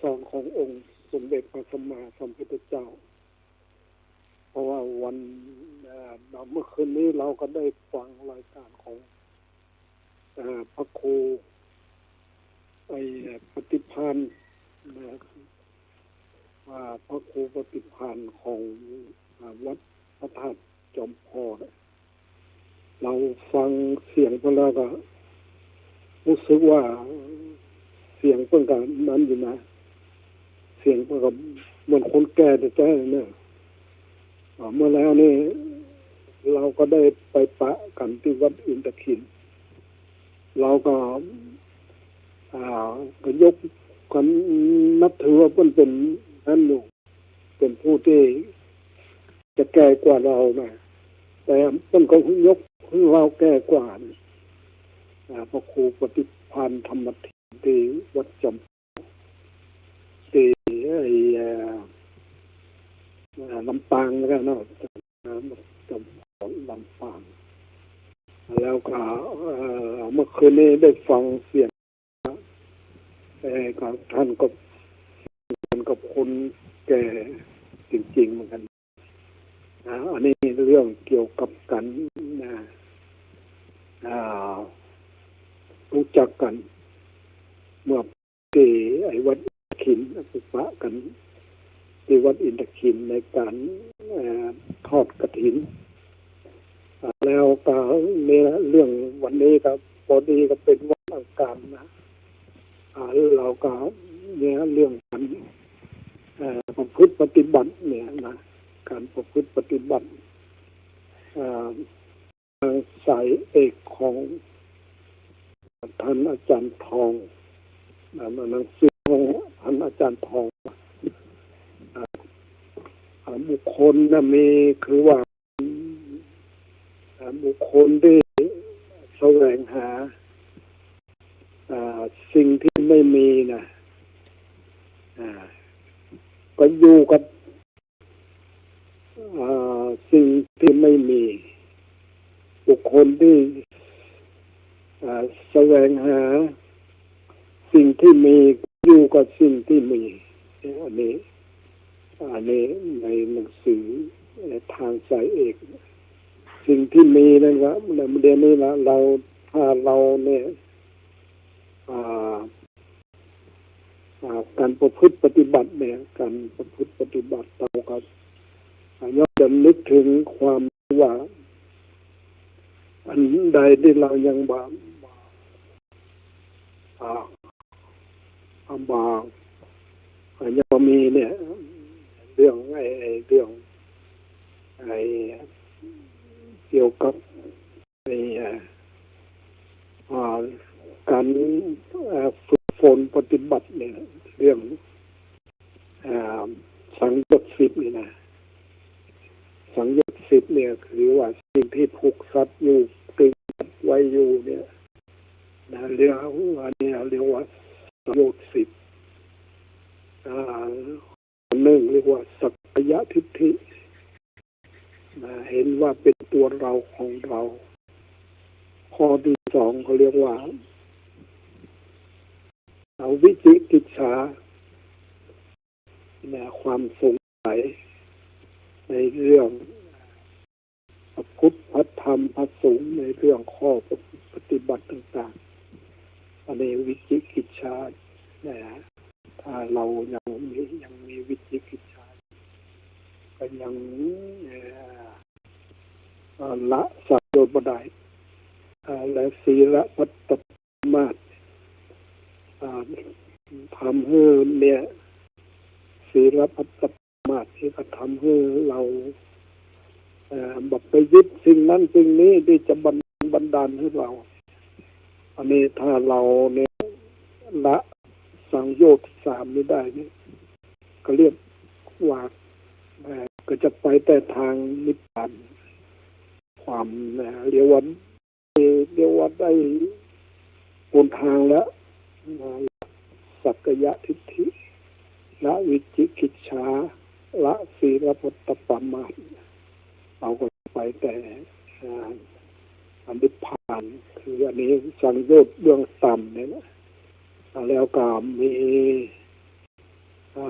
สอนขององค์สมเด็จพระสัมมาสัมพุทธเจ้าเพราะว่าวันเมื่อคืนนี้เราก็ได้ฟังรายการของพระครูปฏิภาณว่าพระครูปฏิภาณของวัดพระธาตุจอมพอเราฟังเสียงเพิ่นแล้วก็รู้สึกว่าเสียงเพิ่นก็นั้นอยู่นะเสียงเพิ่นก็เหมือนคนแก่แต่เนี่ยเมื่อแล้วนี่เราก็ได้ไปปะกันที่วัดอินทขินเราก็ยกกันนับถือว่าเพิ่นเป็นนั่นอยู่เป็นผู้ที่จะแก่กว่าเรานะแต่เพิ่นก็ยกเราแก่กว่าพระครูปฏิภาณธรรมทิที่วัดจอมที่ลำปางแล้วกันเนาะจอมลำปางแล้วก็เมื่อคืนนี้ได้ฟังเสียงกับท่านกับคนแก่จริงๆเหมือนกันอันนี้เรื่องเกี่ยวกับกันรู้จักกันเมื่อที่วัดขินศึกษากันที่วัดอินทขินในการทอดกฐินแล้วก็เนี่ยเรื่องวันนี้ครับพอดีก็เป็นวันอังคารนะเราก็เนี่ยเรื่องการประพฤติปฏิบัติเนี่ยนะการประพฤติปฏิบัติสายเอกของท่านอาจารย์ทองหนังสือของท่านอาจารย์ทองบุคคลนะมีคือว่าบุคคลที่แสวงหาสิ่งที่ไม่มีนะก็อยู่กับสิ่งที่ไม่มีบุคคลที่แสวงหาสิ่งที่มีอยู่กับสิ่งที่มีอันนี้ในหนังสือทางสายเอกสิ่งที่มีนั่นครับในประเด็นนี้นะถ้าเราเนี่ยการประพฤติปฏิบัติเนี่ยการประพฤติปฏิบัติเราก็ย่อมจะนึกถึงความว่าอันใดที่เรายังบางยังมีเนี่ยเรื่องเรื่องเกี่ยวกับการฝึกฝนปฏิบัติเนี่ยเรื่องสังโยชน์10นี่นะสังโยชน์10เนี่ยคือว่าสิ่งที่ผูกสัตว์อยู่ตึงไว้อยู่เนี่ยนะเรียกว่าสังโยชน์10หนึ่งเรียกว่าสักกายทิฏฐิเห็นว่าเป็นตัวเราของเราข้อที่สองเขาเรียกว่าวิจิกิจฉาความสงสัยในเรื่องพระพุทธพระธรรมพระสงฆ์ในเรื่องข้อปฏิบัติต่างๆอันนี้วิจิกิจฉาถ้าเรายังมีวิจิกิจฉาก็ยังละสังโยชน์บ่ได้และศีลพัตตปมาสทำให้เนี่ยศีลพัตตปมาสที่ทำให้เราแบบไปยึดสิ่งนั้นสิ่งนี้ที่จะบันดาลให้เราอันนี้ถ้าเราเนี่ยละสังโยชน์3นี้ได้นี่ก็เรียกว่าก็จะไปแต่ทางนิพพานความเรียกว่าได้บนทางแล้วสักกายทิฏฐิละวิจิกิจฉาละศีลพัตตปมาสเราก็ไปแต่นิพพานคืออันนี้สังโยชน์เรื่องต่ำเนี่ยนะแล้วก็มี อ่า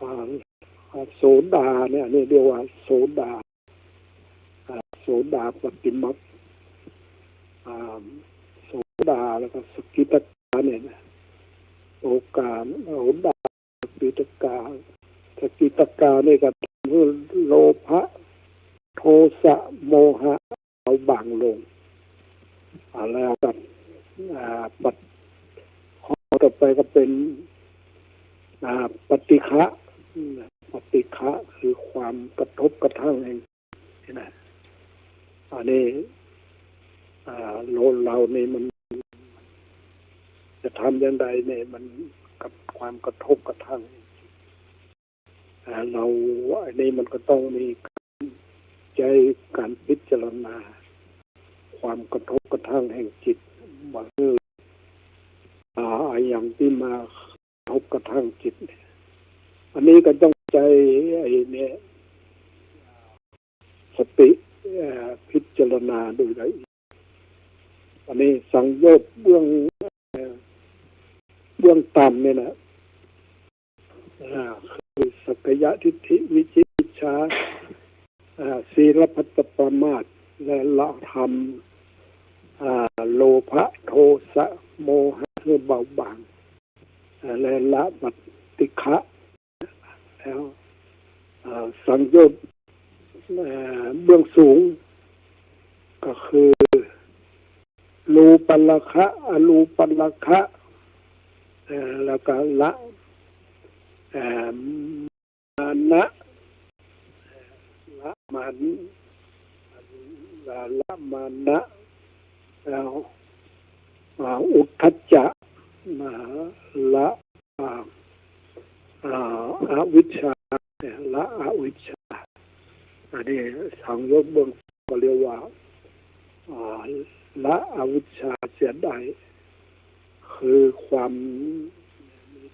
อ่โสดาเนี่ยนี่เรียกว่าโสดาโสดาปฏิมักโสดาแล้วก็สกิตาเนี่ยนะโอกาโสดาสกิตกาเนี่ยก็คือโลภะโทสะโมหะเอาบางลงแล้วกับปัจข้อต่อไปก็เป็นปฏิฆะคือความกระทบกระทั่งเองนะอันนี้เราเนี่ยมันจะทำอย่างไรเนี่ยมันกับความกระทบกระทั่งเราอันนี้มันก็ต้องมีใจการพิจารณาความกระทบกระทั่งแห่งจิตบางอย่างที่มากระทบกระทั่งจิตอันนี้ก็ต้องใจไอ้เนี่ยสติพิจารณาดูได้อันนี้สังโยชน์เบื้องต่ำเนี่ยนะคือสักยะทิฏฐิวิจิกิจฉาศีลพัตตปรามาสและละธรรมโลภะโทสะโมหะคือเบาบางและละปฏิฆะแล้วสังโยชน์เบื้องสูงก็คือรูปัลลคะอรูปัลลคะแล้วก็ละมานะละมันละมานะแล้วอุทธัจจะละอวิชชาละอวิชชาอันนี้สังโยชน์เบื้องก็เรียกว่าละอวิชชาเสียได้คือความ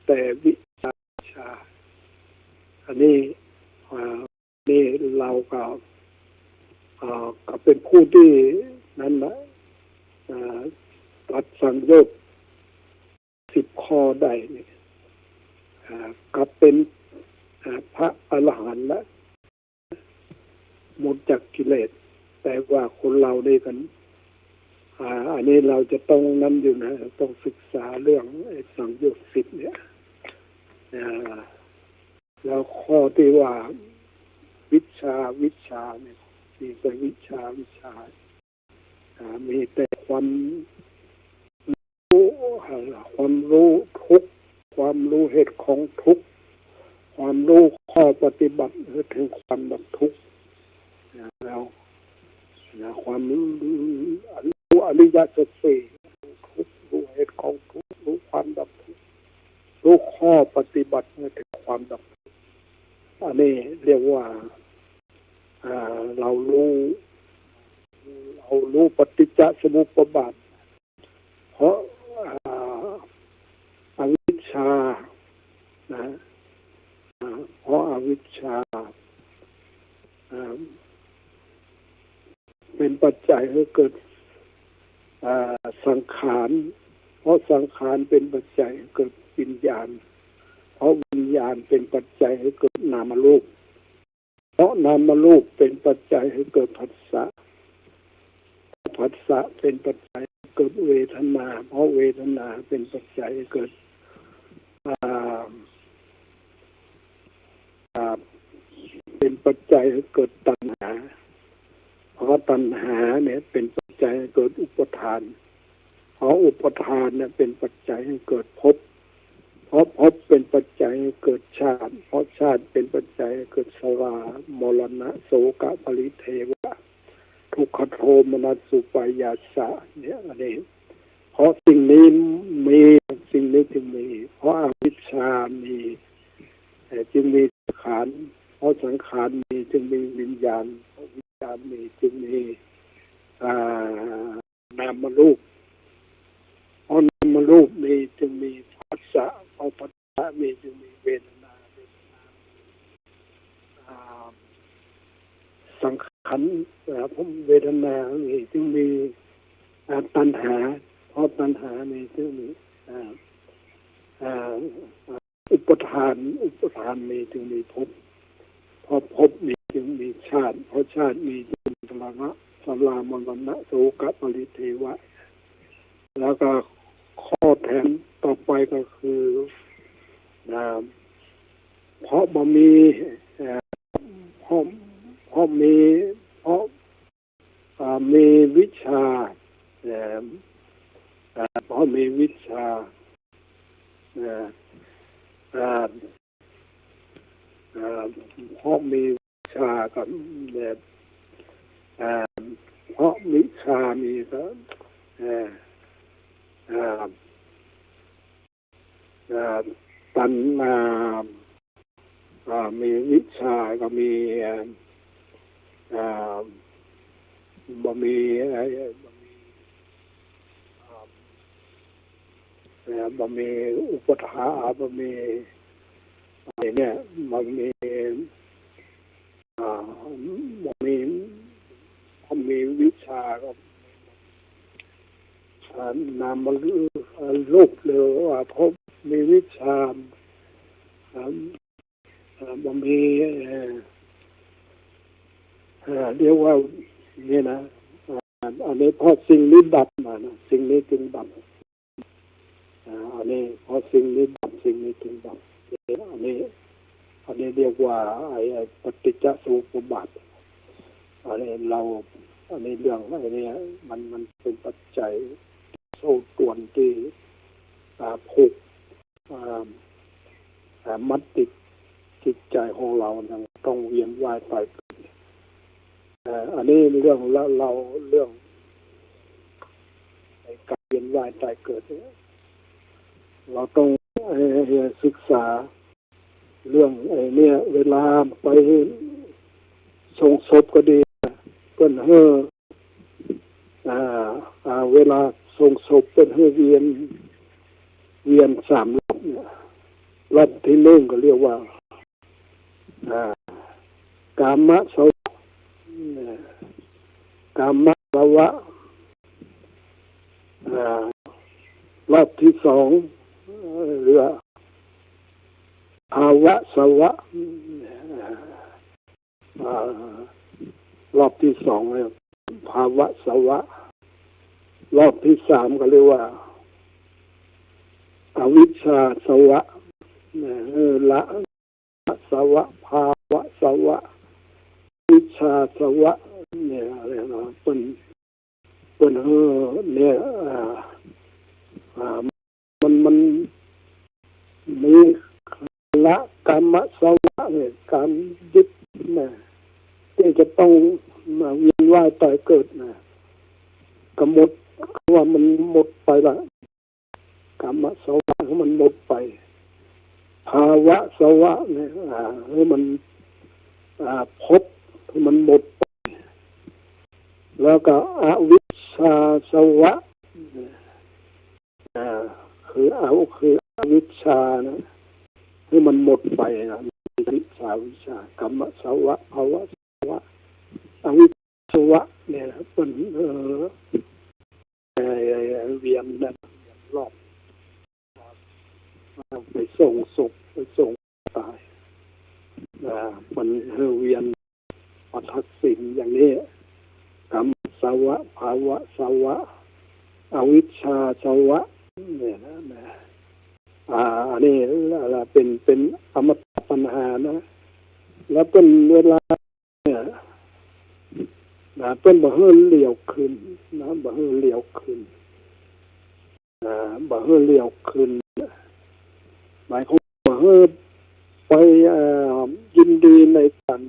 แต่วิชาอันนี้เราก็เป็นผู้ที่นั้นนะตัดสังโยชน์10 ข้อได้นี่ก็เป็นพระอรหันต์แล้วหมดจากกิเลสแต่ว่าคนเราได้กันอันนี้เราจะต้องนั้นอยู่นะต้องศึกษาเรื่องสังโยชน์10เนี่ยแล้วข้อที่ว่าวิชาเนี่ยมีแต่วิชามีแต่ความรู้ทุกข์ความรู้เหตุของทุกข์ความรู้ข้อปฏิบัติถึงความดับทุกข์แล้วความรู้อริยสัจสี่ทุกข์รู้เหตุของทุกข์รู้ความดับทุกข์รู้ข้อปฏิบัติถึงความดับทุกข์อันนี้เรียกว่าเรารู้ปฏิจจสมุปบาทเพราะอวิชชานะเพราะอวิชชาเป็นปัจจัยให้เกิดสังขารเพราะสังขารเป็นปัจจัยให้เกิดวิญญาณเพราะวิญญาณเป็นปัจจัยให้เกิดนามรูปเพราะนามรูปเป็นปัจจัยให้เกิดผัสสะเป็นปัจจัยให้เกิดเวทนาเพราะเวทนาเป็นปัจจัยให้เกิดเป็นปัจจัยให้เกิดตัณหาเพราะตัณหาเนี่ยเป็นปัจจัยให้เกิดอุปทานเพราะอุปทานเนี่ยเป็นปัจจัยให้เกิดภพเพราะภพเป็นปัจจัยให้เกิดชาติเพราะชาติเป็นปัจจัยให้เกิดชรามรณะโศกปริเทวะทุกขโทมนัสสุปายาสะเนี่ยอันนี้เพราะสิ่งนี้จึงมีเพราะอวิชชามีจึงมีสังขารเพราะสังขารมีจึงมีวิญญาณเพราะวิญญาณมีจึงมีนามรูปเพราะนามรูปมีจึงมีผัสสะเพราะผัสสะมีจึงมีเวทนาสังขารผมเวทนามีจึงมีตัณหาเพราะตัณหามีจึงมีอุ ปทานมีจึงมีภพพอภพมีจึงมีชาติพอชาติมีจึงมีสลามะสลามรณะโสกปริเทวะแล้วก็ข้อแถมต่อไปก็คือเพราะบ่มีเพราะเพราะมีเพราะมีวิชาเพราะมีวิชาเพราะมีวิชากับเพราะวิชามีก็ตัณหามีวิชาก็มีบ่มีบ่มีอุปถาบ่มีอะไรเนี่ยบ่มีบ่มีวิชาก็นามรูปเลยว่าพบมีวิชาบ่มีเรียกว่านี่นะอันนี้พอสิ่งนี้ดับมานะสิ่งนี้จึงดับอันนี้พอสิ่งนี้ดับสิ่งนี้จึงดับอันนี้เรียกว่าไอ้ปฏิจจสมุปบาทอันนี้อันนี้เรื่องไอ้นี่มันเป็นปัจจัยโซ่ตรวนที่ผูกมัดติดจิตใจของเราต้องเวียนว่ายตายเกิดอันนี้เรื่องเราเรื่องการเวียนว่ายตายเกิดเราต้องศึกษาเรื่องไอ้เนี่ยเวลาไปส่งศพก็ดีเปิ้นเวลาส่งศพเปิ้นเวียน3 รอบเนี่ยรอบที่หนึ่งก็เรียกว่ากามสวะกามสวะรอบที่2เรือภาวะสวะรอบที่2เนี่ยภาวะสวะรอบที่3ก็เรียกว่าอวิชชาสวะละสวะภาวะสวะวิชชาสวะเนี่ยอะไรนะเป็นเนี่ยมันมีละกามสวะเนี่ยการยึดนะที่จะต้องมาเวียนว่ายตายเกิดนะก็หมดว่ามันหมดไปละกามสวะมันหมดไปภาวะสวะเนี่ยให้มันพบให้มันหมดไปแล้วก็อวิชชาสวะคืออวิชชานะให้มันหมดไปนะวิชากรรมสวะภาวะสวะอวิชชาวะเนี่ยเป็นเวียนนั่นรอบไปส่งศพไปส่งตายมันเวียนวัฏศิลป์อย่างนี้กรรมสวะภาวะสวะอวิชชาสวะเนี่ยนะอันนี้เป็นอมตะปัญหานะแล้วเป็นเวลาเนี่ยเป็นบ่เฮือเลี้ยวขึ้นนะบ่เฮือเลี้ยวขึ้นบ่เฮือเลี้ยวขึ้นหมายความบ่เฮือไปยินดีในการ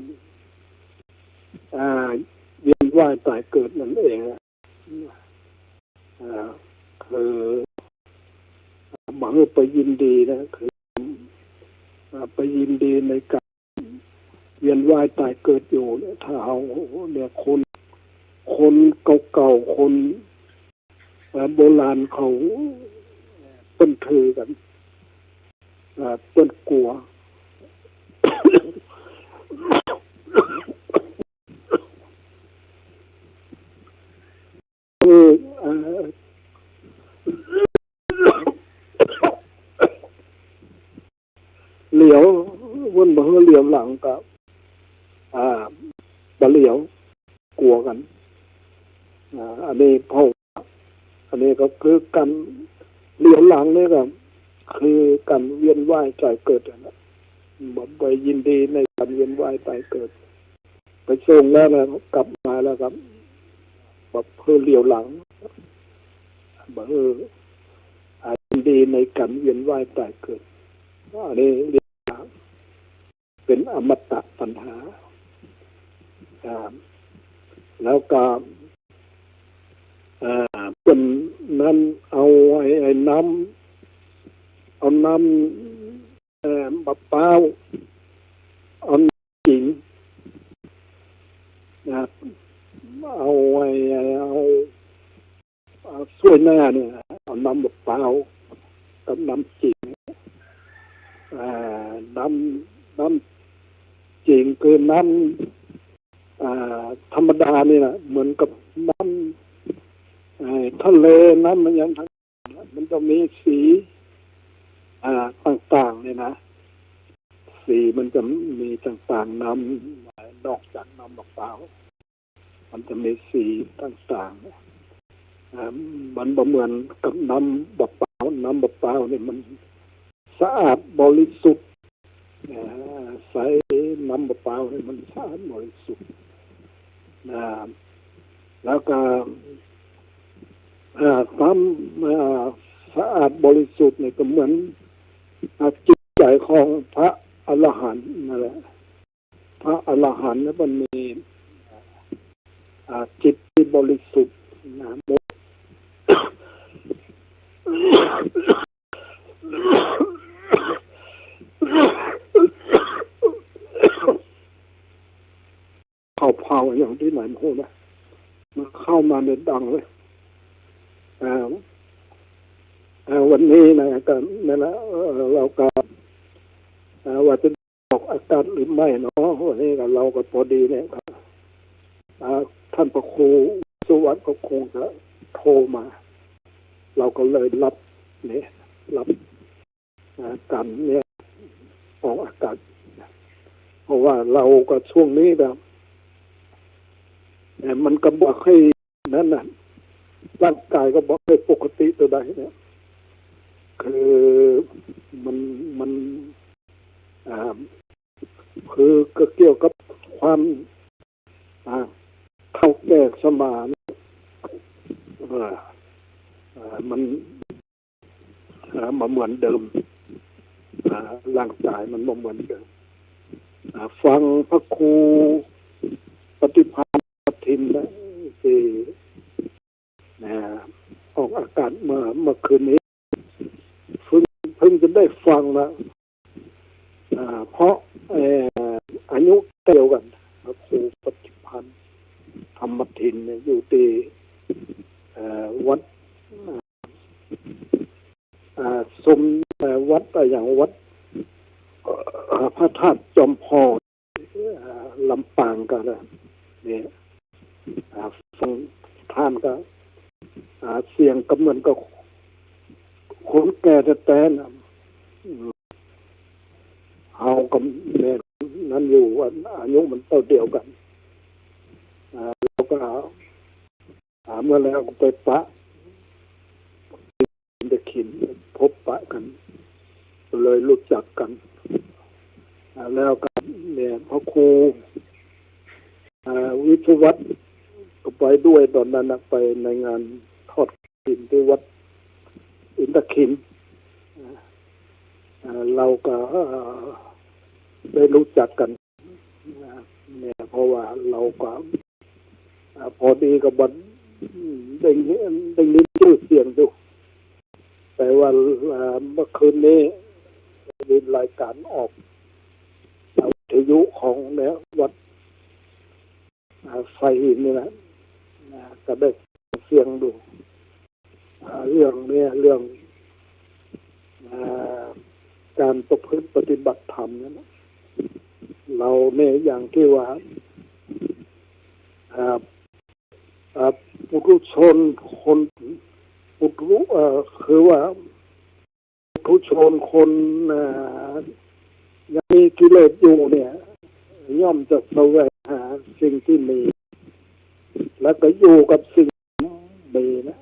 เวียนว่ายตายเกิดนั่นเองคือบ่เฮือไปยินดีนะคือไปยินดีในการเวียนว่ายตายเกิดอยู่ถ้าเอาเนี่ยคนเก่าๆคนโบราณเขาเปิ้นถือกันเปิ้นกลัว เหลียววนบ่เหลียวหลังกับบ่เหลียวกลัวกันอันนี้เพราะอันนี้ก็คือกันเหลียวหลังนี่ก็คือการเวียนว่ายตายเกิดนะบ่ไปยินดีในการเวียนว่ายตายเกิดไปส่งแล้วนะกลับมาแล้วครับแบบเพื่อเหลียวหลังแบบยินดีในการเวียนว่ายตายเกิดอันนี้เรียกเป็นอมตะปัญหาแล้วก็เป็นนั้นเอาไอ้น้ำมะพร้าวเอาจริงนะเอาช่วยหน้าเนี่ยเอาน้ำมะพร้าวกับน้ำจริงน้ำจริงคือน้ำธรรมดานี่นะเหมือนกับน้ำทะเลน้ำมันยังมันจะมีสีต่างๆเนี่ยนะสีมันจะมีต่างๆน้ำนอกจากน้ำมะพร้าวมันจะมีสีต่างๆมันบ่เหมือนกับน้ำมะพร้าวเนี่ยมันสะอาดบริสุทธิ์ใส่น้ำมะพร้าวเนี่ยมันสะอาดบริสุทธิ์แล้วก็ความสะอาดบริสุทธิ์เนี่ยก็เหมือนจิตใจของพระอรหันต์นั่นแหละพระอรหันต์นั้นมันมีจิตที่บริสุทธิ์หมดเผาอย่างที่ไหนโหนะมันเข้ามาในดังเลยวันนี้นะก็นั่นแหละเราก็ว่าจะออกอากาศหรือไม่เนาะวันนี้ก็เราก็พอดีเนี่ยท่านพระครูสุวัฒน์ก็คงจะโทรมาเราก็เลยรับกันเนี่ยออกอากาศเพราะว่าเราก็ช่วงนี้แบบมันก็บอกให้นั่นน่ะร่างกายก็บอกให้ปกติตัวใดเนี่ยคือมันคือก็เกี่ยวกับความเท่าแก่สมานมันมาเหมือนเดิมร่างกายมันบ่เหมือนเดิมฟังพระครูปฏิภาณทินนะที่ออกอากาศเมื่อคืนนี้เพิ่งจะได้ฟังนะเพราะอายุเดียวกันพระครูปฏิภาณธรรมทินเนี่ยอยู่ที่วัดสมวัดอย่างวัดพระธาตุจอมพรลำปางกันเนี่ยฟังท่านก็เสียงก็เหมือนกับคนแก่แต่นะเอากับเนี่ยนั้นอยู่ว่าอายุมันเท่าเดียวกันแล้วก็เมื่อแล้วก็ไปปะจะขินพบปะกันเลยรู้จักกันแล้วก็เนี่ยพระครูวิทยวัฒน์ก็ไปด้วยตอนนั้นไปในงานทอดขินที่วัดอินทขินเราก็ได้รู้จักกันเนี่ยเพราะว่าเราก็พอดีกับบันได้ยินชื่อเสียงดูแต่ว่าเมื่อคืนนี้มีรายการออกวิทยุของเนี่ยวัดไฟนี่นะก็ได้เสียงดูเรื่องเนี่ยเรื่องการประพฤติปฏิบัติธรรมเนี่ยเราเนี่ยอย่างที่ว่าปุถุชนคนปุถุคือว่าปุถุชนคน ยังมีกิเลสอยู่เนี่ยย่อมจะแสวงหาสิ่งที่มี แล้วก็อยู่กับสิ่งมีนะ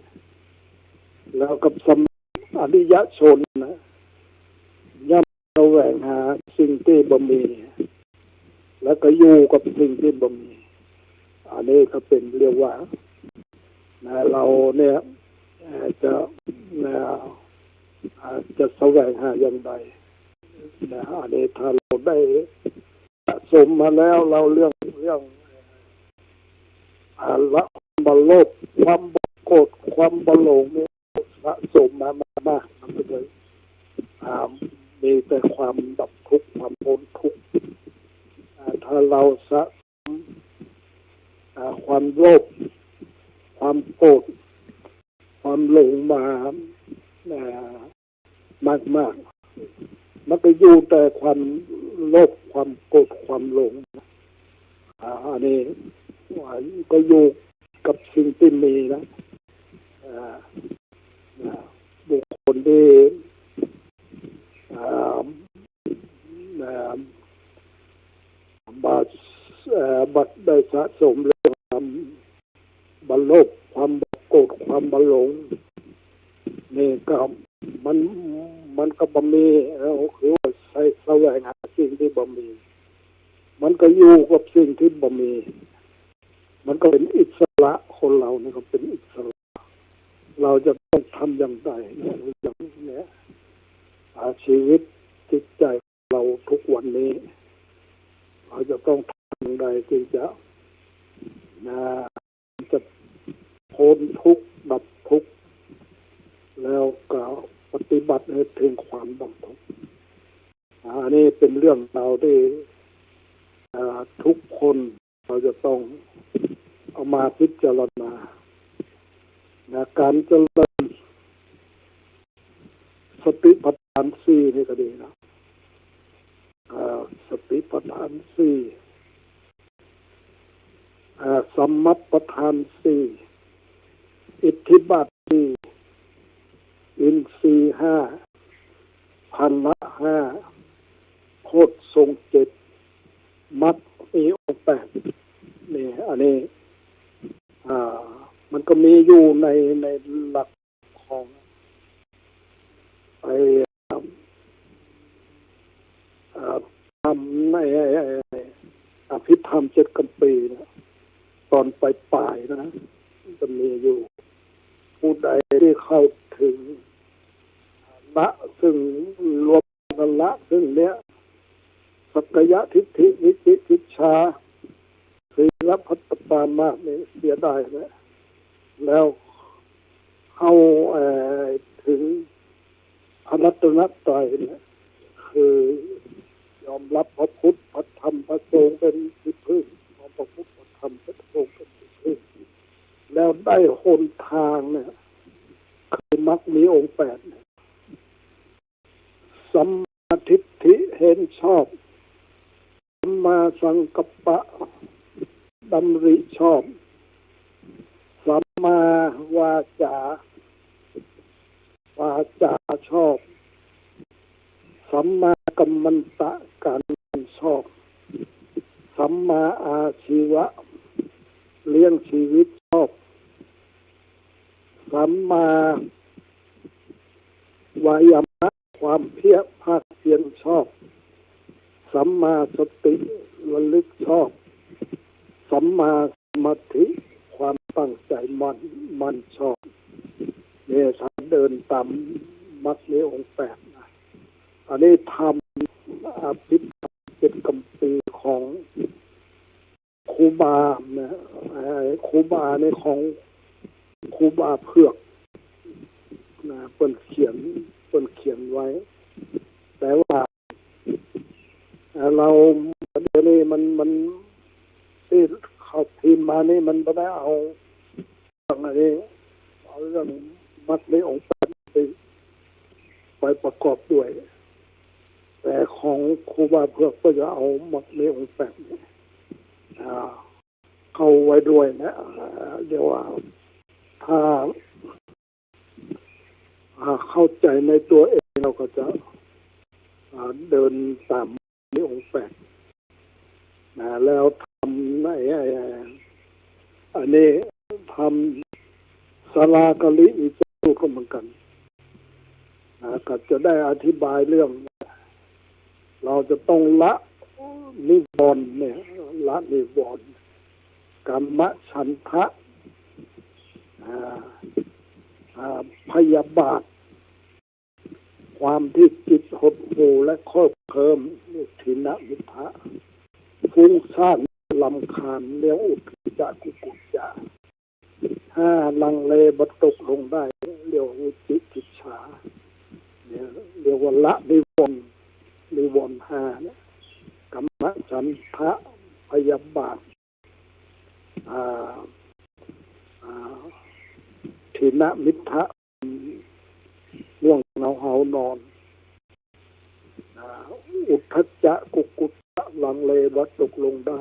แล้วกับสมอริยชนนะย่อมแสวงหาสิ่งที่บ่มีแล้วก็อยู่กับสิ่งที่บ่มีอันนี้ก็เป็นเรียกว่าเราเนี่ยจะแสวงหาอย่างไรอันนี้ถ้าเราได้สะสมมาแล้วเราเรื่องละความโลภความโกรธความหลงเนี่ยสะสมมามากมันก็เลยมีแต่ความดับทุกข์ความพ้นทุกข์ถ้าเราสะสมความโลภความโกรธความหลงมามากมันก็อยู่แต่ความโลภความโกรธความหลงอันนี้ก็อยู่กับสิ่งที่มีนะบุคคลที่บัดได้สะสมเรื่องความบัลโลภความโกรธความบัลหลงนี่ก็มันก็บ่มีคือว่าใส่แสวงหาสิ่งที่บ่มีมันก็อยู่กับสิ่งที่บ่มีมันก็เป็นอิสระคนเราเนี่ยก็เป็นอิสระเราจะต้องทำอย่างไรอย่างนี้ชีวิตจิตใจเราทุกวันนี้เราจะต้องทำอย่างไรจึงจะพ้นทุกข์ดับทุกข์แล้วก็ปฏิบัติให้ถึงความดับทุกข์อันนี้เป็นเรื่องเราที่ทุกคนเราจะต้องเอามาพิจารณาการเจริญสติปัฏฐานสี่นี่ก็ดีนะสติปัฏฐานสี่สัมมัปปทานสี่อิทธิบาทสี่อินทรีย์ห้าพันละห้าโพชฌงค์เจ็ดมรรคมีองค์แปดนี่อันนี้มันก็มีอยู่ในหลักของทำในอภิธรรม7 กัมปีนะตอนปลายนะจะมีอยู่ผู้ใดที่เข้าถึงละซึ่งรวมกันละซึ่งเนี้ยสักกายทิฏฐิวิจิกิจฉาศีลพัตตปามาสเนี่ยเสียดายนะแล้วเข้าถึงอนัตตนัตไตรเนี่ยคือยอมรับพระพุทธพระธรรมพระสงฆ์เป็นที่พึ่งพระพุทธพระธรรมพระสงฆ์เป็นที่พึ่งแล้วได้หนทางเนี่ยคือมรรคมีองค์8เนี่ยสัมมาทิฏฐิเห็นชอบสัมมาสังกัปปะดำริชอบสัมมาวาจาชอบสัมมากัมมันตะการชอบสัมมาอาชีวะเลี้ยงชีวิตชอบสัมมาวายามะความเพียรภาคเพียรชอบสัมมาสติระลึกชอบสัมมาสมาธิความตั้งใจมันชอบเนี่ยถ้าเดินตามมรรคมีองค์8นะอันนี้ทำอภิธรรม7 กัมปีของครูบาเนี่ยครูบาในของครูบาเผือกนะเพิ่นเขียนไว้ แต่ว่าเราเดี๋ยวนี้มันที่เขาพิมพ์มานี่มันไม่ได้เอาเรื่องอะไรเอาเรื่องมรรคในองค์ไปประกอบด้วยแต่ของครูบาเผือกก็จะเอามรรคในองค์8นี่เข้าไว้ด้วยนะเดี๋ยวว่าถ้าเข้าใจในตัวเองเราก็จะเดินตาม แปดแล้วทำอันนี้ทำสลากลิวิจสูตรก็เหมือนกันก็จะได้อธิบายเรื่องเราจะต้องละนิวรณ์เนี่ยละนิวรณ์กัมมะฉันทะพยาบาทความที่จิตหดหู่และครอบเคลิมทินมิทะฟุ้งซ่านลำคาญเรียกอุทจักกุกุจจะลังเลบตกลงได้เรียกวิจิกิจฉาเนี่ยเรียกว่าละนิวรณ์ห้าเนี่ยกัมมะฉันทะพยาบาททินมิทะง่วงเหงาหานอนอุทธัจจะกุกุจจะลังเลวัดตกลงได้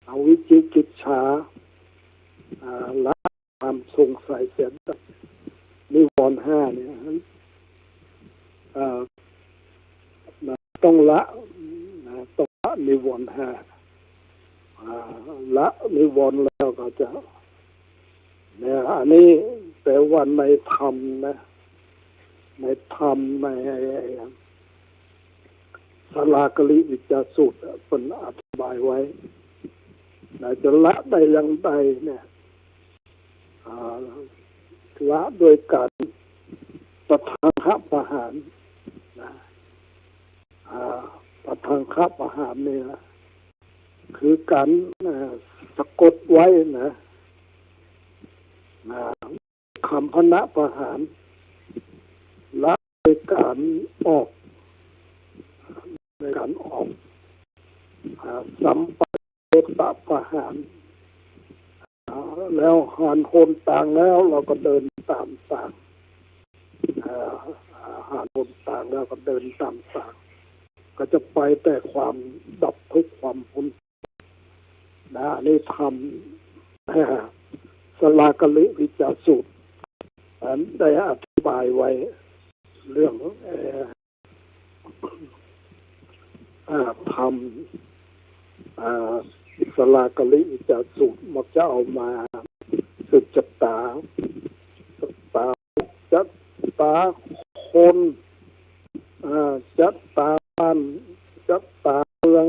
อวิจิกิจฉาละความสงสัยเสียดนิวรณ์ห้าเนี่ยต้องละต้องละนิวรณ์ห้าละนิวรณ์แล้วก็จะเนี่ยอันนี้แต่ว่าในธรรมนะในธรรมในสลากลิวิจสูตรเป็นอธิบายไว้จะละได้อย่างใดเนี่ยละโดยการปะทังคประหารปะทังคประหารเนี่ยคือการสะกดไว้นะคำพนะประหารละโดยการออกสัมปตะประหารแล้วหันโคนต่างแล้วเราก็เดินตามต่างหันโคนต่างแล้วก็เดินตามต่างก็จะไปแต่ความดับทุกข์ความพ้นนี่ทำสลากลิวิจสูตรได้อธิบายไว้เรื่องทำสลากลิวิจสูตรมักจะเอามาศึกจัตตาคนจัตตาบ้านจัตตาเมือง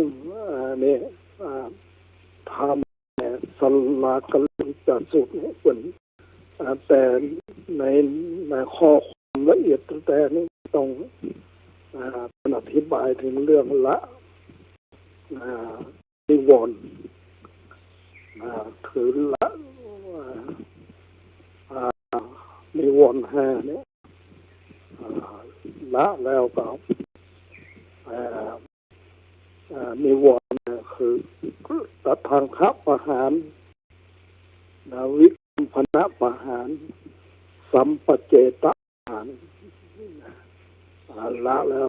นี่ทำสลากลิวิจสูตรเนี่ยเป็นแต่ในข้อความละเอียดแต่นี้ต้องอธิบายถึงเรื่องละนิวรณ์คือละนิวรณ์ห้าเนี่ยละแล้วก็นิวรณ์คือตัดทางคับประหารวิคัมพนะประหารสัมปเจตประหารละแล้ว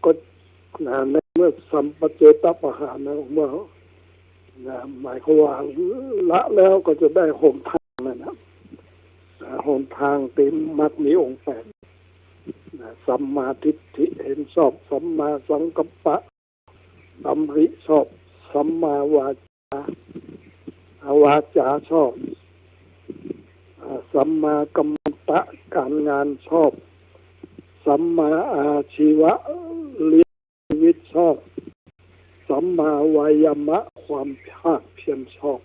ก็ในเมื่อสัมปเจตประหารนะเมื่อหมายความว่าละแล้วก็จะได้หนทางนะหนทางเต็มมรรคมีองค์แปดสัมมาทิฏฐิเห็นชอบสัมมาสังกัปปะดำริชอบสัมมาวาจาชอบสัมมากัมมันตะการงานชอบสัมมาอาชีวะเลี้ยงชีวิตชอบสัมมาวายามะความภาคเพียรชอบ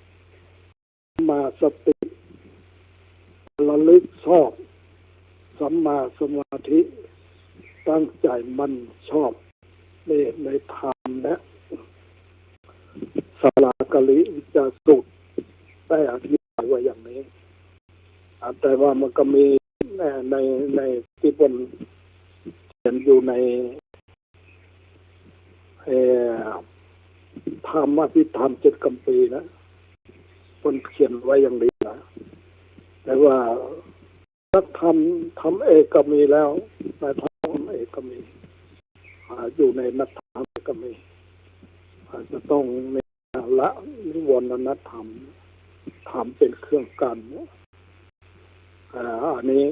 สัมมาสติระลึกชอบสัมมาสมาธิตั้งใจมั่นชอบในธรรมและสลากลิวิจสูตรได้อธิบายไว้อย่างนี้แต่ว่ามันก็มีในที่เป็นเขียนอยู่ในธรรมอภิธรรม7 กัมปีนะคนเขียนไว้อย่างนี้นะแต่ว่านักธรรมเอกก็มีแล้วในธรรมเอกก็มีอยู่ในนักธรรมก็มีอาจจะต้องในละนิวรณธรรมทำเป็นเครื่องกันอันนี้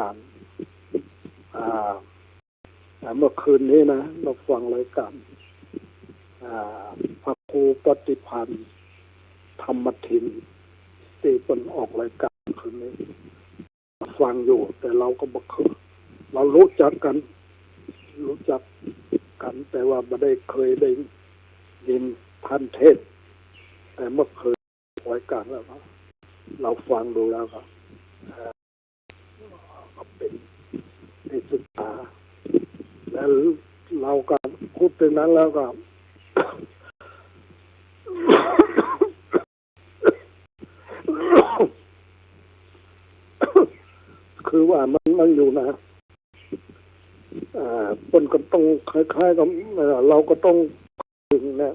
การเมื่อคืนนี้นะเราฟังรายการพระครูปฏิพันธ์ธรรมทินที่เป็นออกรายการคืนนี้ฟังอยู่แต่เราก็บอกเรารู้จักกันแต่ว่าไม่ได้เคยได้ยินท่านเทศแต่เมื่อเคยรายการแล้วครับเราฟังดูแล้วครับก็เป็นที่ศึกษาแล้วเราก็พูดถึงนั้นแล้วก็ คือว่ามันอยู่นะคนก็ต้องคล้ายๆกับเราก็ต้องถึงนะ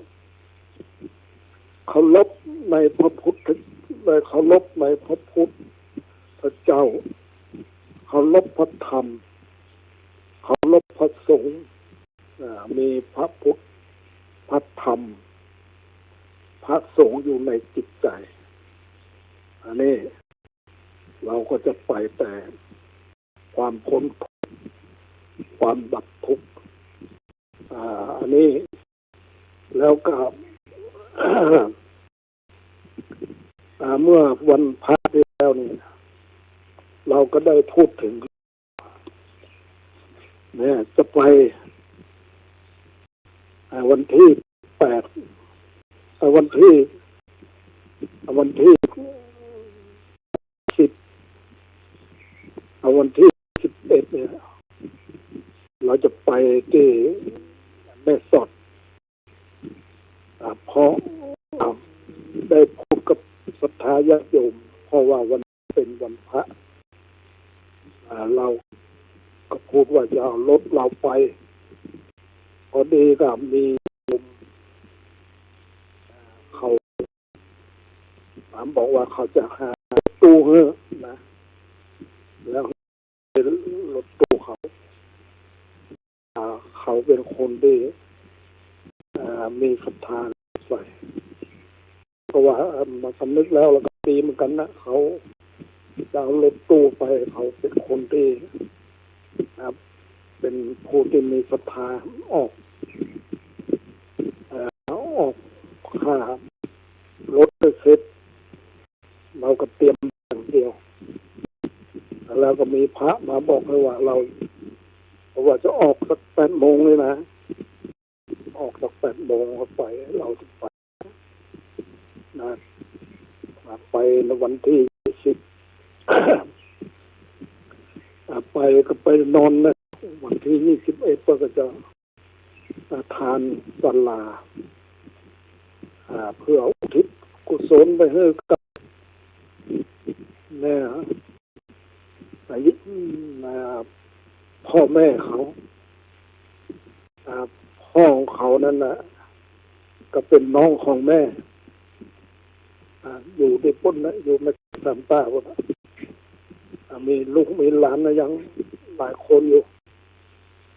เคารพในพระพุทธเคารพในพระพุทธเจ้าเคารพพระธรรมเคารพพระสงฆ์มีพระพุทธพระธรรมพระสงฆ์อยู่ในจิตใจอันนี้เราก็จะไปแต่ความพ้นความดับทุกข์อันนี้แล้วก็ เมื่อวันพระที่แล้วนี่เราก็ได้พูดถึงเนี่ยจะไปวันที่8วันที่10วันที่11เนี่ยเราจะไปที่แม่สอดเพราะได้พูดกับศรัทธาญาติโยมเพราะว่าวันเป็นวันพระเราก็พูดว่าจะเอารถเราไปพอดีก็มีโยมเขาถามบอกว่าเขาจะหาตู้เฮ้อนะแล้วรถตู้เขาเป็นคนที่มีศรัทธาใส่เพราะว่ามาสำนึกแล้วก็ดีเหมือนกันนะเขาจะเอารถตู้ไปเขาเป็นคนที่เป็นผู้ที่มีศรัทธาออกค่ารถเสร็จเราก็เตรียมอย่างเดียวแล้วก็มีพระมาบอกให้ว่าเราเพราะว่าจะออกสัก8 โมงเลยนะออกสัก8 โมงก็ไปเราจะไปนะไปในวันที่10 ไปก็ไปนอนนะวันที่21ก็จะทานศาลาเพื่ออุทิศกุศลไปให้กับแม่พ่อแม่เขาพ่อของเขานั่นนะก็เป็นน้องของแม่อยู่ในปุ้นนะอยู่ในสามป้าคนมีลูกมีหลานนะยังหลายคนอยู่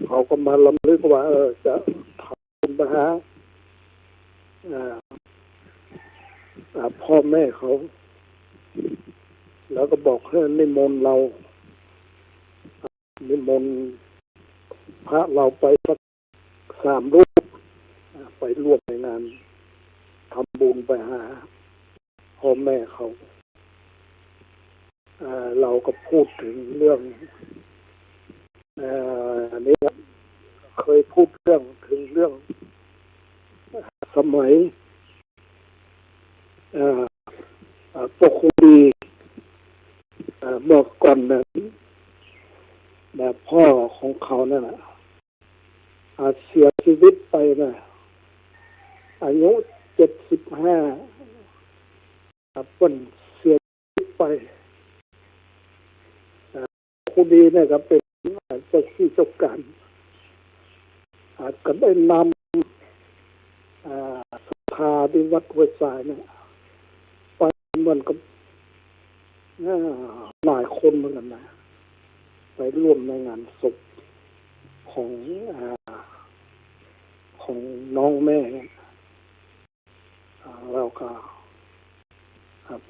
เขาก็มาลำลึกว่าจะทำไปหาพ่อแม่เขาแล้วก็บอกให้นิมนต์เรานิมนต์พระเราไปสัก3 รูปไปร่วมในงานทำบุญไปหาพ่อแม่เขาเราก็พูดถึงเรื่องอันนี้เคยพูดถึงเรื่องสมัยปกติเมื่อก่อนแบบพ่อของเขานั่นแหละเสียชีวิตไปนะอายุ75เป็นเสียชีวิตไปผู้ดีเนี่ยก็เป็นเจ้าที่เจ้าการก็ได้นำศรัทธาที่วัดห้วยทรายเนี่ยไปเหมือนกับหลายคนเหมือนกันนะไปร่วมในงานศพของน้องแม่เราก็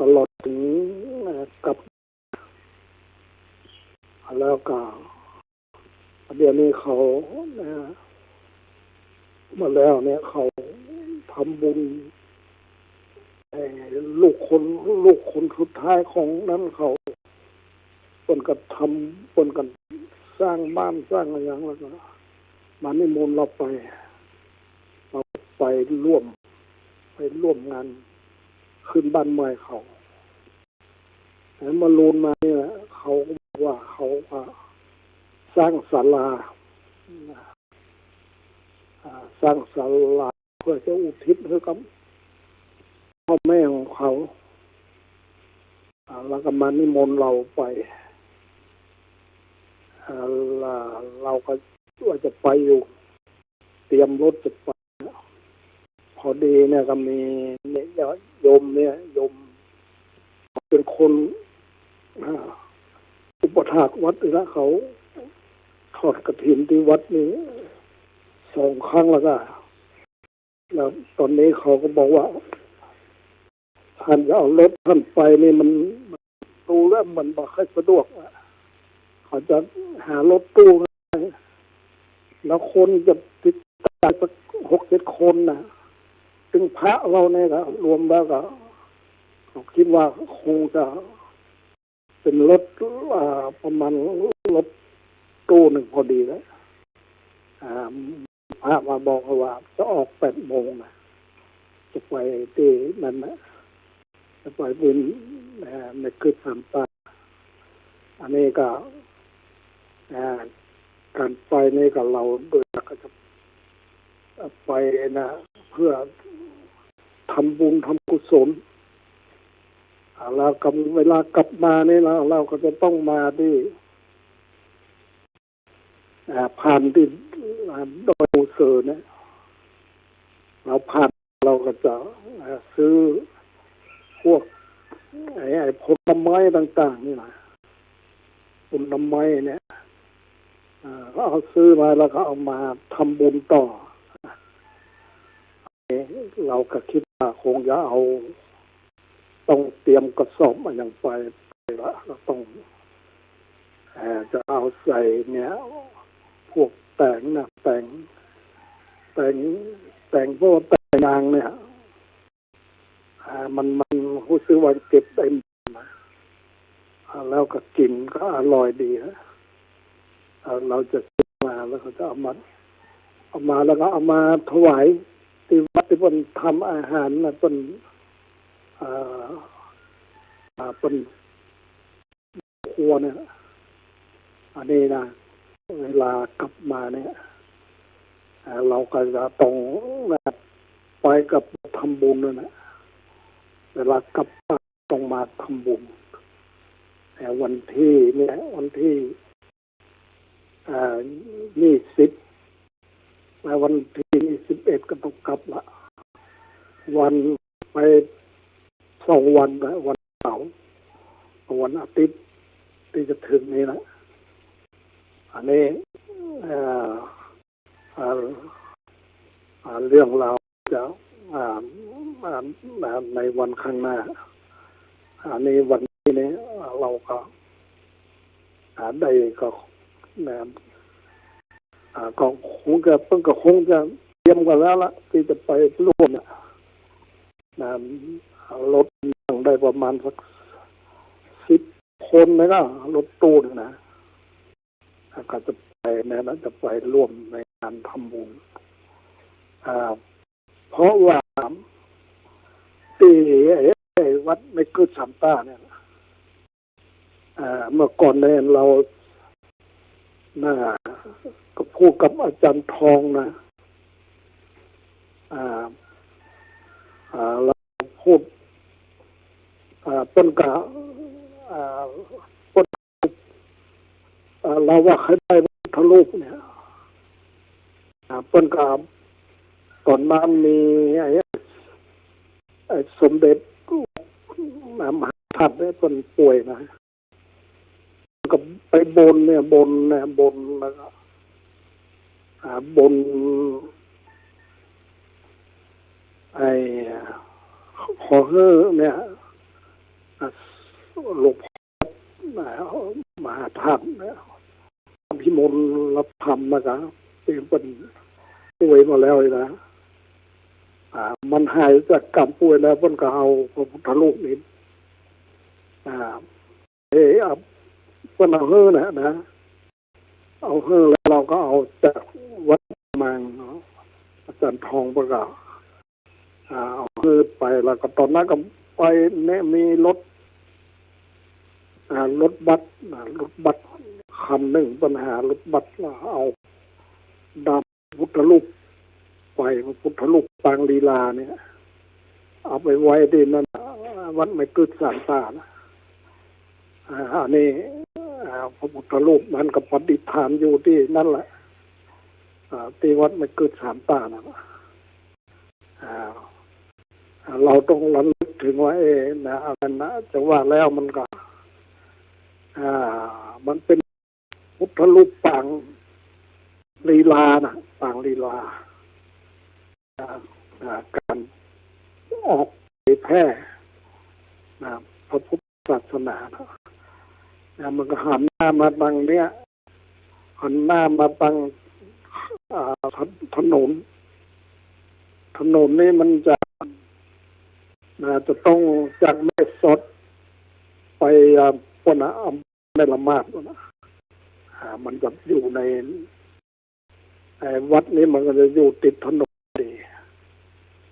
ตลอดถึงกับ แล้วก็เดี๋ยวนี้เขานะมาแล้วเนี่ยเขาทำบุญลูกคนลูกคนสุดท้ายของนั้นเขาคนกันทำคนกันสร้างบ้านสร้างอะไรอย่างแล้วก็มานิมนต์เราไปร่วมงานขึ้นบ้านใหม่เขาแล้วมาลูนมาเนี่ยเขาบอกว่าเขาสร้างศาลาสร้างศาลาเพื่อจะอุทิศให้กับพ่อแม่ของเขาแล้วก็มานิมนต์เราไปเราก็ว่าจะไปอยู่เตรียมรถจะไปพอดีเนี่ยก็มีเนี่ยโยมเป็นคนอุปถากวัดแล้วเขาทอดกฐินที่วัดนี้2 ครั้งแล้วตอนนี้เขาก็บอกว่าท่านจะเอารถท่านไปนี่มันดูแล้วมันบ่ค่อยสะดวกเขาจะหารถตู้แล้วคนจะติดตามสัก6-7 คนนะถึงพระเราเนี่ยก็รวมแล้วก็เขาคิดว่าคงจะเป็นรถประมาณรถตู้หนึ่งพอดีแล้วพระมาบอกว่าจะออก8 โมงนะจะไปที่นั่นนะจะไปบินในคืน3 ตาอันนี้ก็การไปนี่กับเราโดยก็จะไปนะเพื่อทำบุญทำกุศลแล้วกับเวลากลับมาเนี่ยเราก็จะต้องมาที่ผ่านที่ดอยมูเซอร์เนี่ยเราผ่านเราก็จะซื้อพวกผลไม้ต่างๆนี่นะผลไม้เนี่ยก็เอาซื้อมาแล้วก็เอามาทำบุญต่อเราก็คิดว่าคงจะเอาต้องเตรียมกระสอบมาอย่างไปละเราต้องจะเอาใส่เนี่ยพวกแต่งนะแต่งพวกแต่งนางเนี่ยมันรู้สึกว่าเก็บได้นะแล้วก็กินก็อร่อยดีนะเราจะซื้อมาแล้วก็จะเอามาแล้วก็เอามาถวายที่วัดที่เป็นทำอาหารนะเป็นครัวเนี่ยอันนี้นะเวลากลับมาเนี่ยเราก็จะต้องไปกับทำบุญนะเวลากลับมาต้องมาทำบุญแต่วันที่20วันที่21ก็ต้องกลับละวันไป2 วันนะวันเสาร์วันอาทิตย์ที่จะถึงนี้นะอันนี้เรื่องเราจะในวันข้างหน้าอันนี้วันนี้เนี่ยเราก็ได้ก็ก็คงจะเตรียมกันแล้วละที่จะไปร่วมรถนั่งได้ประมาณสัก10 คนนะรถตู้นะก็จะไปนะจะไปร่วมในการทำบุญเพราะว่าที่วัดในกุศลตาเนี่ยเมื่อก่อนเนี่ยเราก็พูดกับอาจารย์ทองนะเราพูดต้นกะเราว่าใครได้พระรูปเนี่ยต้นกะก่อนน้ำมีสมเด็จมหาทัตเนี่ยเป็นป่วยนะก็ไปบนแล้วก็บนขอเนี่ยหลวงพ่อม มหาธาตุพิมลรับธรรมนะครับเป็นป่วยมาแล้วเลยนะมันหายจากกรรมป่วยแล้วเพิ่นก็เอาพระพุทธรูปนี้เพิ่นเอาเฮือนะเอาเฮือแล้วเราก็เอาจากวัดมังอาจารย์ทองประกาศเอาเฮือไปแล้วก็ตอนนั้นก็ไปเนี่ยมีรถบัสคันหนึ่งปัญหารถบัสเอาดาบพุทธรูปไปพุทธรูปปางลีลาเนี่ยเอาไปไว้ที่นั่นวัดไม่กึศสามตานะอันนี้พระพุทธรูปนั้นก็ปฏิฐานอยู่ที่นั่นแหละที่วัดไม่กึศสามตานะเราต้องระลึกถึงว่านะอะไรนะจะว่าแล้วมันก็มันเป็นพุทธรูปปางลีลานะปางลีลาการออกเผยแพร่พระพุทธศาสนามันก็หันหน้ามาทางเนี้ยหันหน้ามาทางถนนนี่มันจะต้องจากแม่สดไปปนะในละมาดนะมันจะอยู่ในวัดนี้มันก็จะอยู่ติดถนนดี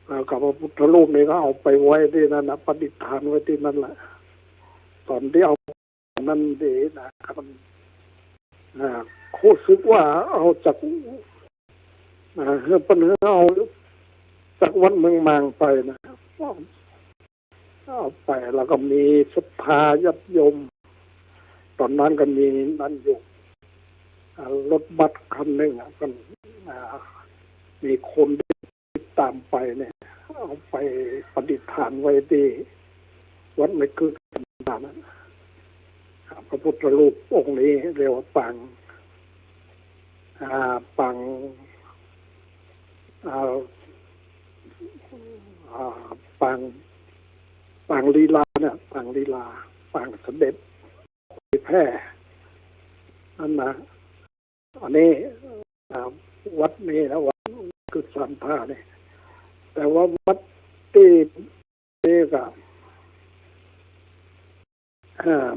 แล้วกับพระพุทธรูปนี้ก็เอาไปไว้ที่นั่นนะประดิษฐานไว้ที่นั่นแหละตอนที่เอานั่นดีนะครับโคสึกว่าเอาจากปัญหาเอาจากวัดเมืองมางไปนะเอาไปแล้วก็มีศรัทธาญาติโยมตอนนั้นก็มีนั่นอยู่รถบัสคันหนึ่งกันมีคนติดตามไปเนี่ยเอาไปประดิษฐานไว้ที่วัดไม่กึศนั้นพระพุทธรูปองค์นี้เรียกว่าปางลีลาเนี่ยปางลีลาปางเสด็จแพร่นั่นนะอันนี้วัดนี้นะวัดกึศสามท่าเนี่ยแต่ว่าวัดที่นี่ก็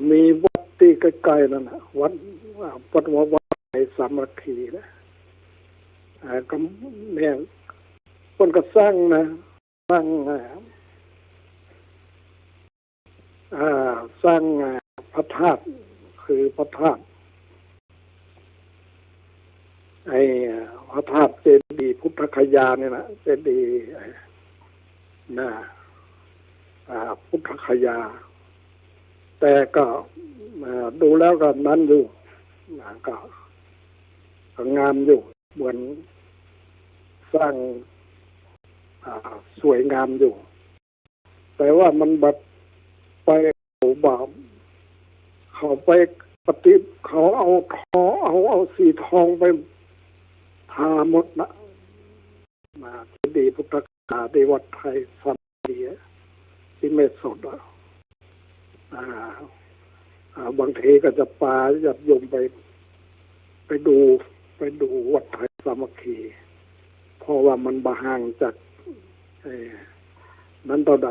มีวัดที่ใกล้ๆนั่นนะวัดไผ่สามัคคีนะก็เนี่ยคนก็สร้างนะสร้างพระธาตุคือพระธาตุพระธาตุเจดีย์พุทธคยาเนี่ยนะเจดีย์พุทธคยาแต่ก็ดูแล้วก็นั้นอยู่ก็งามอยู่เหมือนสร้างสวยงามอยู่แต่ว่ามันแบบไปเขาไปปฏิเขาเอาสีทองไปทาหมดนะมาดีพุทธคาที่วัดไทยสัมดีที่เมสดบางทีก็จะปาจับยมไปดูวัดไทยสามัคคีเพราะว่ามันบห่างจากนั้นต่อใด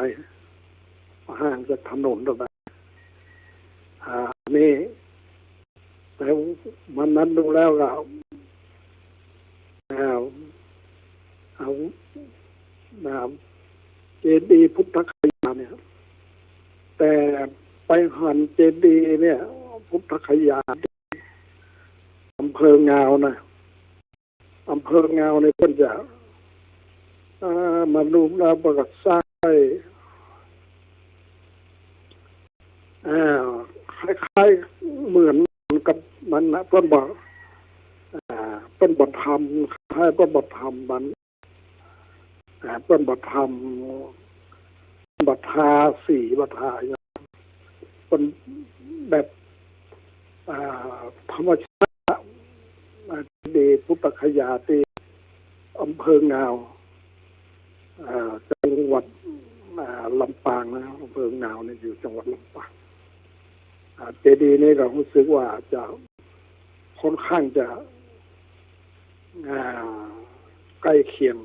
ห่างจากถนนต่อใดนี่แต่มันนั้นดูแล้วก็เอาเจดีย์พุทธคยาเนี่ยแต่ไปหันเจดีย์เนี่ยพุทธคยาอำเภองาวนะอำเภองาวเนี่ยเพิ่นจะมาดูแล้วประกาศสร้างคล้ายๆเหมือนกับมันนะเพิ่นบอกเพิ่นบทธรรมคล้ายเพิ่นบทธรรมมันเพิ่นบทธรรมบทธาสี่บทธาเป็นแบบธรรมชาติดีพุทธคยาที่อำเภองาวจังหวัดลำปางนะอำเภองาวเนี่ยอยู่จังหวัดลำปาง เจดีย์นี่ก็รู้สึกว่าจะค่อนข้างจะอ่าใกล้เคียง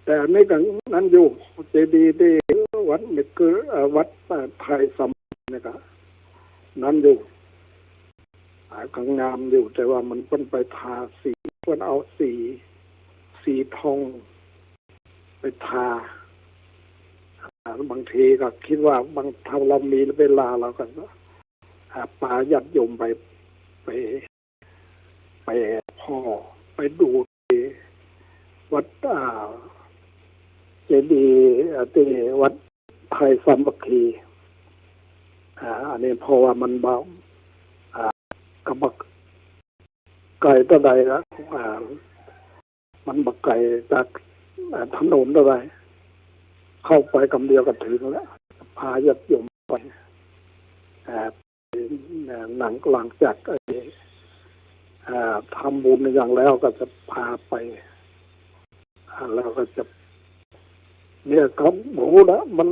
แต่อันนี้ก็นั้นอยู่เจดีย์ที่วัดนี่คือวัดไทยสมนี่ก็นั้นอยู่ก็งามอยู่แต่ว่ามันเพิ่นไปทาสีเพิ่นเอาสีทองไปทาบางทีก็คิดว่าบางถ้าเรามีเวลาเราก็ปาญาติโยมไปพ่อไปดูวัดเจดีย์ที่วัดไทยสามัคคีอันนี้เพราะว่ามันเบากระบักไกลตัวใดละมันบักไกลจากถนนตัวใดเข้าไปกำเดียวก็ถึงแล้วพาญาติโยมไปหลังจากทำบุญอย่างแล้วก็จะพาไปแล้วก็จะเนี่ยก็โหนะมัน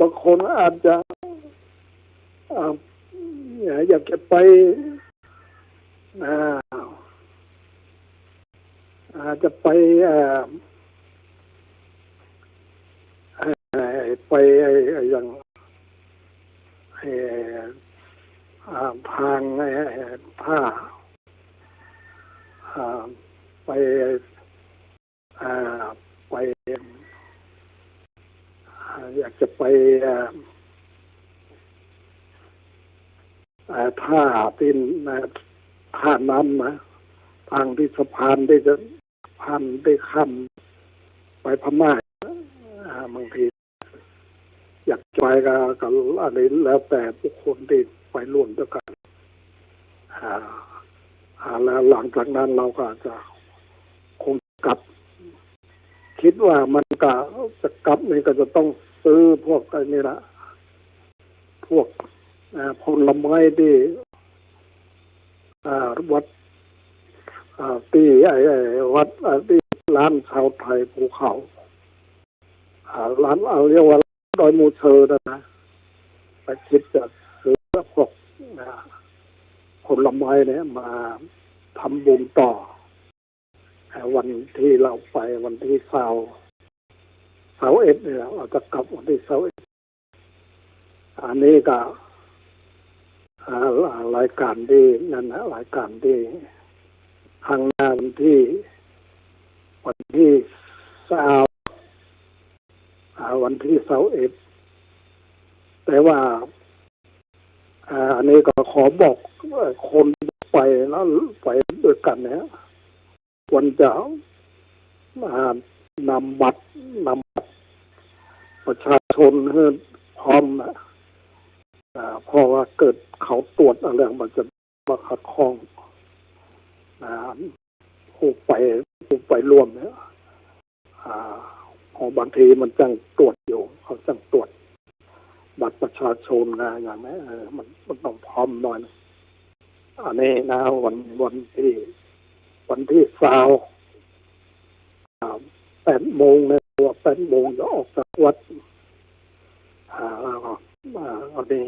บางคนอาจจะอยากจะไปอาจจะไปอย่างทางผ้าไปไปอยากจะไปท่าตีนท่าน้ำนะทางที่สะพานได้จะพันได้ข้ามไปพม่าบางทีอยากไปก็อะไรแล้วแต่บุคคลที่ไปร่วมด้วยกันแล้วหลังจากนั้นเราก็จะคงกลับคิดว่ามันก็จะกลับนี่ก็จะต้องซื้อพวกอะไรนี่ละพวกผลไม้ที่วัดที่วัดที่ร้านชาวไทยภูเขาร้านเรียกว่าดอยมูเชอร์นะไปคิดจะซื้อพวกผลไม้เนี่ยมาทำบุญต่อวันที่เราไปวันที่เสาร์เอ็ดเนี่ยเราจะกลับวันที่เสาร์เอ็ดอันนี้ก็รายการที่นั่นนะรายการที่ทางงานวันที่เสาร์วันที่เสาร์เอ็ดแต่ว่าอันนี้ก็ขอบอกคนไปแล้วไปด้วยกันเนี่ยควรจะนำบัตรประชาชนให้พร้อมนะเพราะว่าเกิดเขาตรวจอะไรมันจะมาขัดข้องผู้ไปร่วมเนี่ยพอบางทีมันจังตรวจอยู่เขาจังตรวจบัตรประชาชนนะอย่างนี้มันต้องพร้อมหน่อยนะอันนี้นะวันที่8 โมงเนี่ยว่า8 โมงจะออกจากวัดอันนี้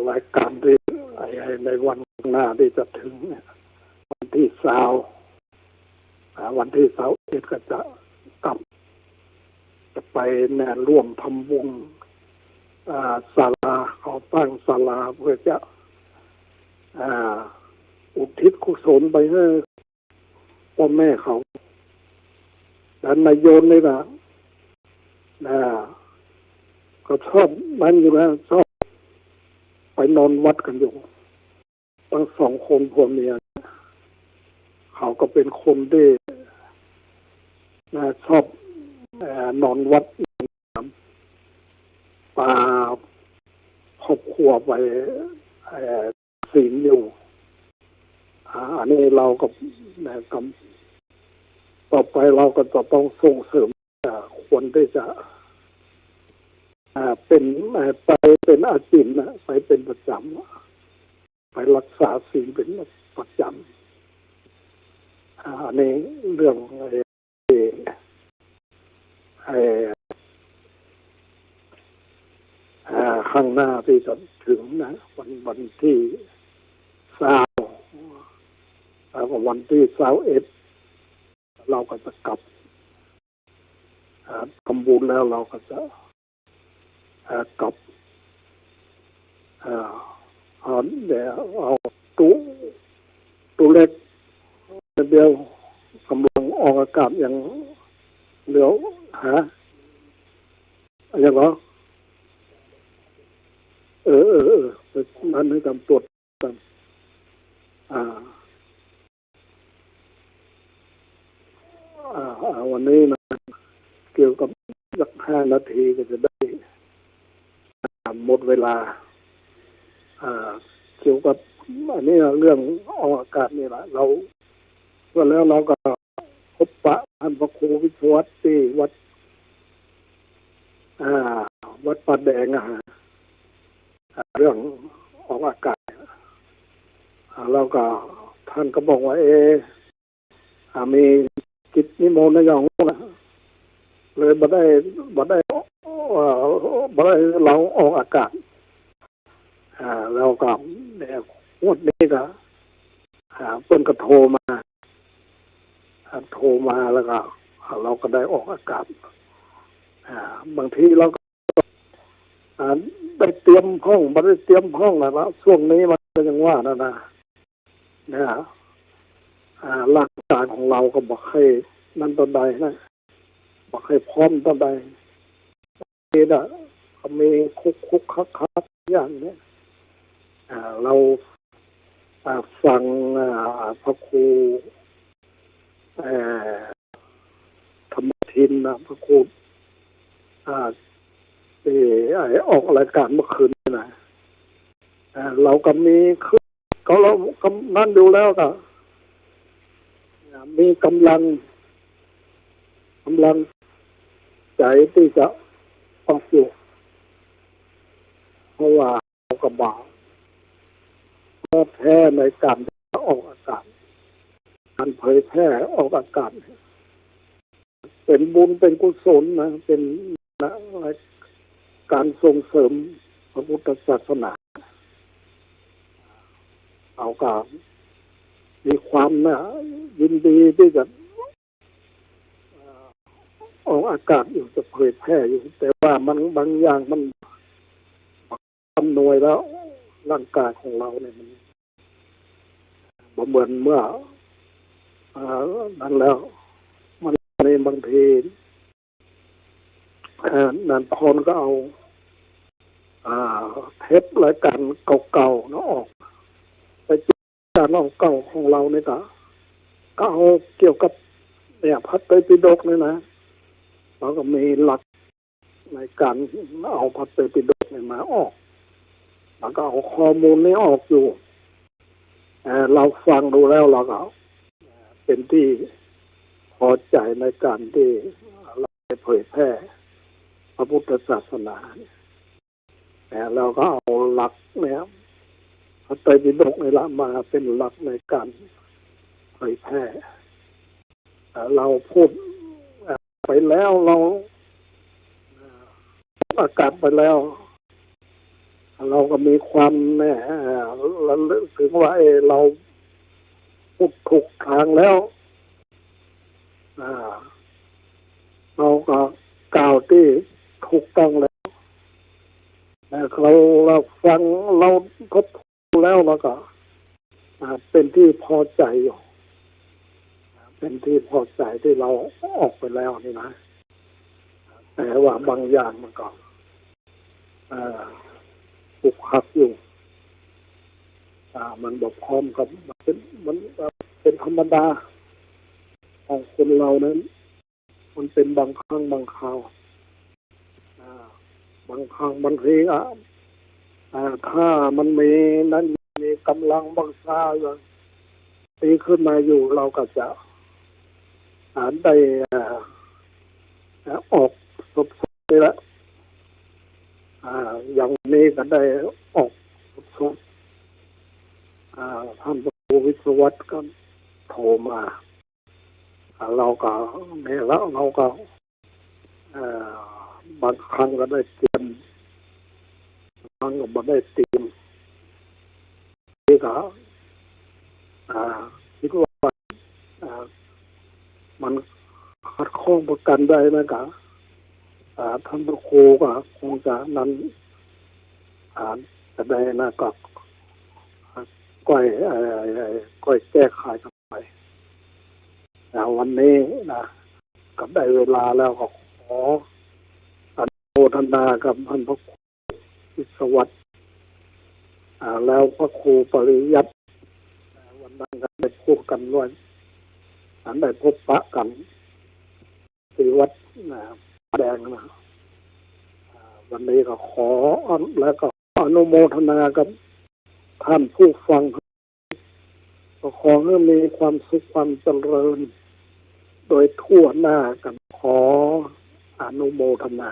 รายการที่ในวันหน้าที่จะถึงวันที่วันที่เสาร์อาทิตย์ก็จะกลับจะไปร่วมทำบุญศาลาเขาตั้งศาลาเพื่อจะอุทิศกุศลไปให้พ่อแม่เขาดันนายโยนเลยนะก็ชอบมันอยู่นะชอบไปนอนวัดกันอยู่ทั้ง2 คนผัวเมียเขาก็เป็นคนที่ชอบนอนวัดปาครอบครัวไปศีลอยู่อันนี้เราก็ต่อไปเราก็จะต้องส่งเสริมควรที่จะไปเป็นอาชีพนะไปเป็นประจำไปรักษาศีลเป็นประจำอันนี้เรื่อง ข้างหน้าที่จะถึงนะวันที่20แล้วก็วันที่21เราก็จะกลับทำบุญแล้วเราก็จะกลับเดี๋ยวเอาตู้เล็กเดียวกำลังออกอากาศอย่างเหลียวหาอย่างเหรอมันให้ทำตรวจกันวันนี้นะเกี่ยวกับสัก5 นาทีก็จะได้หมดเวลาเกี่ยวกับอันนี้เรื่องออกอากาศนี่แหละเราแล้วเราก็พบปะท่านพระครูวิศวัตที่วัดป่าแดงเรื่องออกอากาศแล้วก็ท่านก็บอกว่ามีกิจนิมนต์ในอย่างนั้นเลยบ่ได้เราออกอากาศเราก็เนี่ยงวดนี้ก็เพิ่นก็โทรมาแล้วก็เราก็ได้ออกอากาศบางทีเราก็ได้เตรียมห้องไม่ได้เตรียมห้องนะช่วงนี้มันก็ยังว่านะร่างกายของเราก็บอกให้นั่นตอนใดนะบอกให้พร้อมตอนใดนี่นะก็มีคุกคักอย่างนี้เราฟังพระครูธรรมทินนะพระครูออกรายการเมื่อคืนนะเราก็มีเรากำนั่นดูแล้วก็มีกำลังใจที่จะออกอยู่เพราะว่าเราก็บ่าวแท้ในการออกอากาศการเผยแพร่ออกอากาศเป็นบุญเป็นกุศลนะเป็นการส่งเสริมพระพุทธศาสนาเอาก็มีความยินดีที่จะออกอากาศอยู่จะเผยแพร่อยู่แต่ว่ามันบางอย่างมันอำนวยแล้วร่างกายของเราเนี่ยมันบ่เหมือนเมื่อนั้นแล้วมันในบางทีนันพรก็เอาเทปรายการเก่าๆออกไปการเก่าของเราเนี่ยก็เอาเกี่ยวกับเนี่ยพระไตรปิฎกเนี่ยนะเราก็มีหลักในการเอาพระไตรปิฎกเนี่ยมาออกแล้วก็เอาข้อมูลนี้ออกอยู่เราฟังดูแล้วเราก็เป็นที่พอใจในการที่เราได้เผยแพร่พระพุทธศาสนาแต่เราก็เอาหลักเนี่ยพระไตรปิฎกนี่ละมาเป็นหลักในการเผยแพร่เราพูดไปแล้วเราอากาศไปแล้วเราก็มีความระลึกถึงว่าเราพูดถูกทางแล้วเราก็กล่าวที่ถูกต้องแล้วเราฟังเราก็ถูกแล้วเราก็เป็นที่พอใจอยู่เป็นที่พอใจที่เราออกไปแล้วนี่นะแต่ว่าบางอย่างมันก็ปุกหักอยู่มันบอกพร้อมกับมันเป็นธรรมดาของคนเรานั้นมันเป็นบางครั้งบางคราวบางครั้งบางทีถ้ามันมีนั้นมีกำลังบางซาอย่างตีขึ้นมาอยู่เราก็จะได้ออกสดๆแล้วอย่างนี้ก็ได้ออกสดท่านพระครูวิศวัตก็โทรมาเราก็เนี่ยแล้วเราก็บางครั้งก็ได้เตรียม ฟังก็บ่ได้เตรียมนี่ก็คิดว่ามันขัดข้องประกันได้นะกะท่านพระครูก็คงจะนั้นจะได้นะก็ก้อยก้อยแก้ไขกันไปวันนี้นะก็ได้เวลาแล้วก็ขออนุโมทนากับท่านพระครูวิศวัตรแล้วพระครูปริยัติวันนั้นก็ได้พูดกันด้วยได้พบปะกันที่วัดแดงนะวันนี้ก็ขอแล้วก็อนุโมทนากับท่านผู้ฟังก็ขอให้มีความสุขความเจริญโดยทั่วหน้ากันขออนุโมทนา